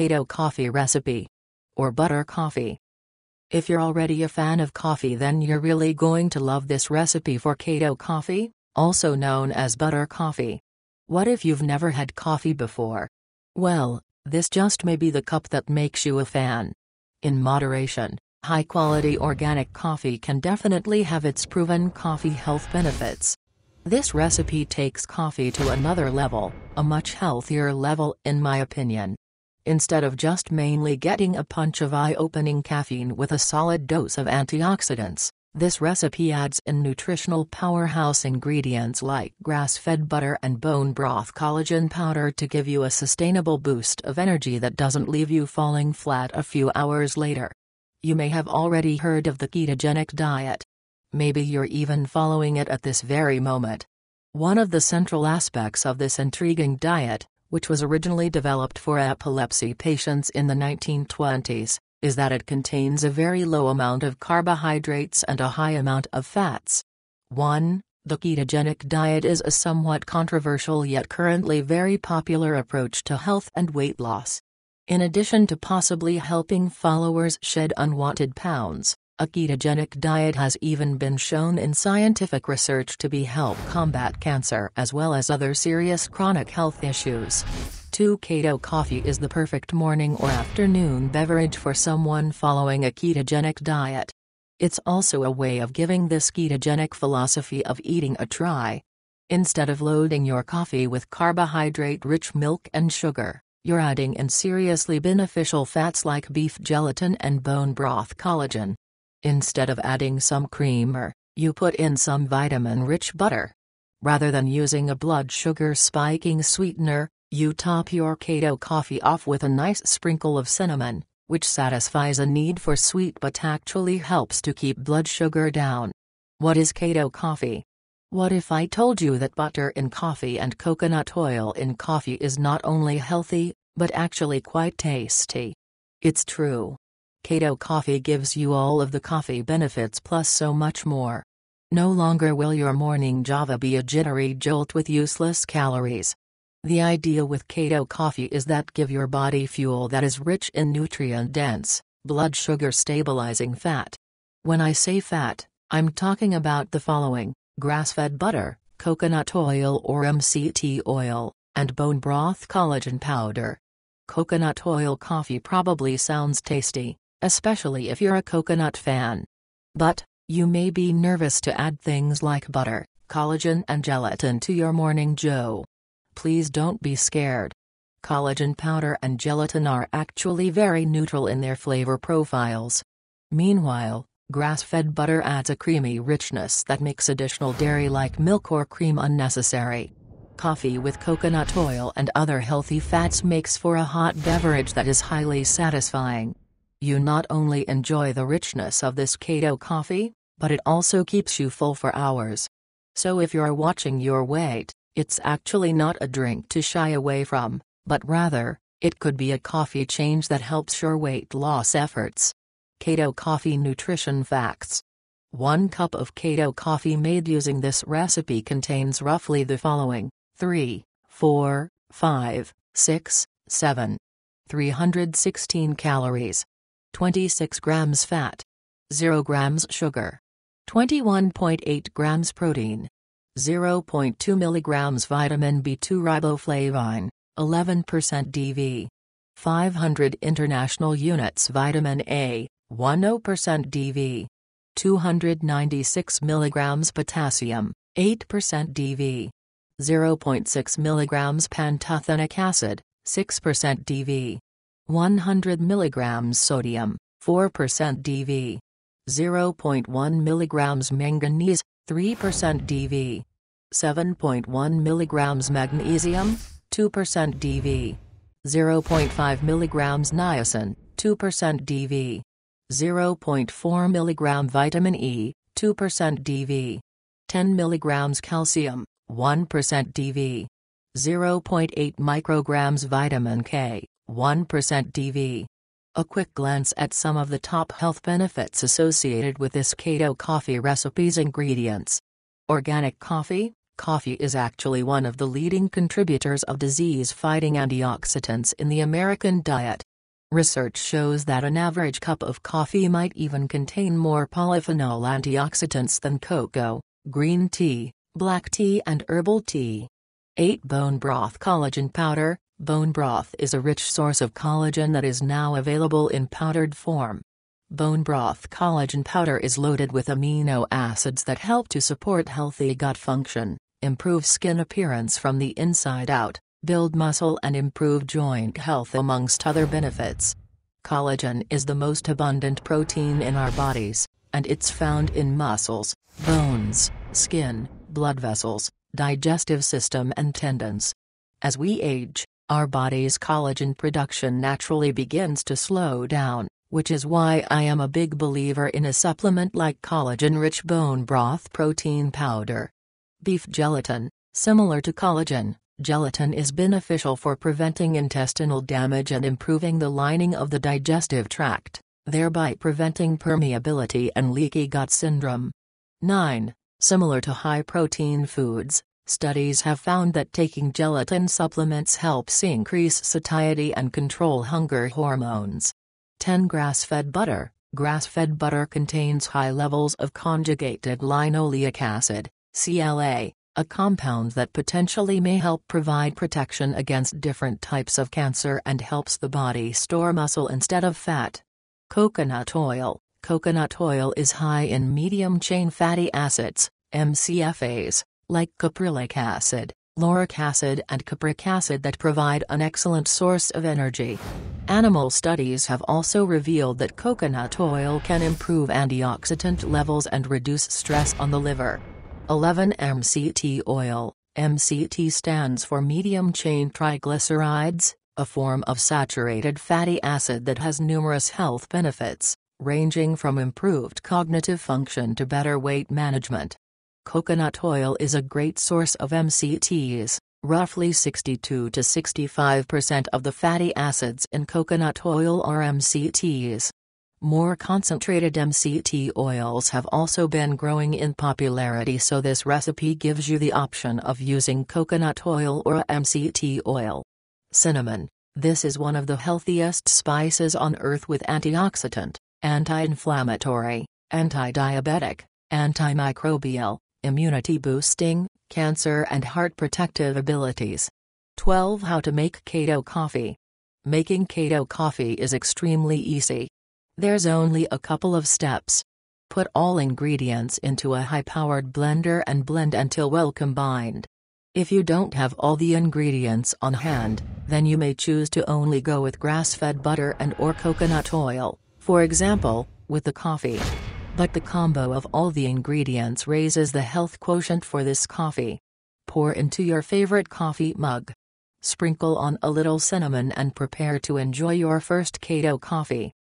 Keto coffee recipe. Or butter coffee. If you're already a fan of coffee, then you're really going to love this recipe for Keto coffee, also known as butter coffee. What if you've never had coffee before? Well, this just may be the cup that makes you a fan. In moderation, high-quality organic coffee can definitely have its proven coffee health benefits. This recipe takes coffee to another level, a much healthier level in my opinion. Instead of just mainly getting a punch of eye-opening caffeine with a solid dose of antioxidants, this recipe adds in nutritional powerhouse ingredients like grass-fed butter and bone broth collagen powder to give you a sustainable boost of energy that doesn't leave you falling flat a few hours later. You may have already heard of the ketogenic diet. Maybe you're even following it at this very moment. One of the central aspects of this intriguing diet, which was originally developed for epilepsy patients in the 1920s, is that it contains a very low amount of carbohydrates and a high amount of fats. 1. The ketogenic diet is a somewhat controversial yet currently very popular approach to health and weight loss. In addition to possibly helping followers shed unwanted pounds, a ketogenic diet has even been shown in scientific research to help combat cancer as well as other serious chronic health issues. 2. Keto coffee is the perfect morning or afternoon beverage for someone following a ketogenic diet. It's also a way of giving this ketogenic philosophy of eating a try. Instead of loading your coffee with carbohydrate-rich milk and sugar, you're adding in seriously beneficial fats like beef gelatin and bone broth collagen. Instead of adding some creamer, you put in some vitamin-rich butter. Rather than using a blood sugar spiking sweetener, you top your Keto coffee off with a nice sprinkle of cinnamon, which satisfies a need for sweet but actually helps to keep blood sugar down. What is Keto coffee? What if I told you that butter in coffee and coconut oil in coffee is not only healthy, but actually quite tasty? It's true. Keto coffee gives you all of the coffee benefits plus so much more. No longer will your morning java be a jittery jolt with useless calories. The idea with Keto coffee is that give your body fuel that is rich in nutrient-dense, blood sugar-stabilizing fat. When I say fat, I'm talking about the following: grass-fed butter, coconut oil or MCT oil, and bone broth collagen powder. Coconut oil coffee probably sounds tasty, especially if you're a coconut fan. But, you may be nervous to add things like butter, collagen and gelatin to your morning joe. Please don't be scared. Collagen powder and gelatin are actually very neutral in their flavor profiles. Meanwhile, grass-fed butter adds a creamy richness that makes additional dairy like milk or cream unnecessary. Coffee with coconut oil and other healthy fats makes for a hot beverage that is highly satisfying. You not only enjoy the richness of this Keto coffee, but it also keeps you full for hours. So if you're watching your weight, it's actually not a drink to shy away from, but rather, it could be a coffee change that helps your weight loss efforts. Keto coffee nutrition facts. 1 cup of Keto coffee made using this recipe contains roughly the following: 3, 4, 5, 6, 7. 316 calories. 26 grams fat. 0 grams sugar. 21.8 grams protein. 0.2 milligrams vitamin B2 riboflavin, 11% DV. 500 international units vitamin A, 10% DV. 296 milligrams potassium, 8% DV. 0.6 milligrams pantothenic acid, 6% DV. 100 milligrams sodium, 4% DV. 0.1 milligrams manganese, 3% DV. 7.1 milligrams magnesium, 2% DV. 0.5 milligrams niacin, 2% DV. 0.4 milligram vitamin E, 2% DV. 10 milligrams calcium, 1% DV. 0.8 micrograms vitamin K, 1% DV. A quick glance at some of the top health benefits associated with this Keto coffee recipe's ingredients. Organic coffee. Coffee is actually one of the leading contributors of disease-fighting antioxidants in the American diet. Research shows that an average cup of coffee might even contain more polyphenol antioxidants than cocoa, green tea, black tea and herbal tea. 8. Bone broth collagen powder. Bone broth is a rich source of collagen that is now available in powdered form. Bone broth collagen powder is loaded with amino acids that help to support healthy gut function, improve skin appearance from the inside out, build muscle and improve joint health amongst other benefits. Collagen is the most abundant protein in our bodies, and it's found in muscles, bones, skin, blood vessels, digestive system and tendons. As we age, our body's collagen production naturally begins to slow down, which is why I am a big believer in a supplement like collagen-rich bone broth protein powder. Beef gelatin. Similar to collagen, gelatin is beneficial for preventing intestinal damage and improving the lining of the digestive tract, thereby preventing permeability and leaky gut syndrome. 9. Similar to high-protein foods, studies have found that taking gelatin supplements helps increase satiety and control hunger hormones. 10. Grass-fed butter. Grass-fed butter contains high levels of conjugated linoleic acid, CLA, a compound that potentially may help provide protection against different types of cancer and helps the body store muscle instead of fat. Coconut oil. Coconut oil is high in medium-chain fatty acids, MCFAs, like caprylic acid, lauric acid and capric acid that provide an excellent source of energy. Animal studies have also revealed that coconut oil can improve antioxidant levels and reduce stress on the liver. 11. MCT oil. MCT stands for medium-chain triglycerides, a form of saturated fatty acid that has numerous health benefits, ranging from improved cognitive function to better weight management. Coconut oil is a great source of MCTs. Roughly 62 to 65% of the fatty acids in coconut oil are MCTs. More concentrated MCT oils have also been growing in popularity, so this recipe gives you the option of using coconut oil or MCT oil. Cinnamon. This is one of the healthiest spices on earth with antioxidant, anti-inflammatory, anti-diabetic, antimicrobial, immunity-boosting, cancer and heart protective abilities. 12. How to make Keto coffee. Making Keto coffee is extremely easy. There's only a couple of steps. Put all ingredients into a high-powered blender and blend until well combined. If you don't have all the ingredients on hand, then you may choose to only go with grass-fed butter and or coconut oil, for example, with the coffee. But the combo of all the ingredients raises the health quotient for this coffee. Pour into your favorite coffee mug. Sprinkle on a little cinnamon and prepare to enjoy your first Keto coffee.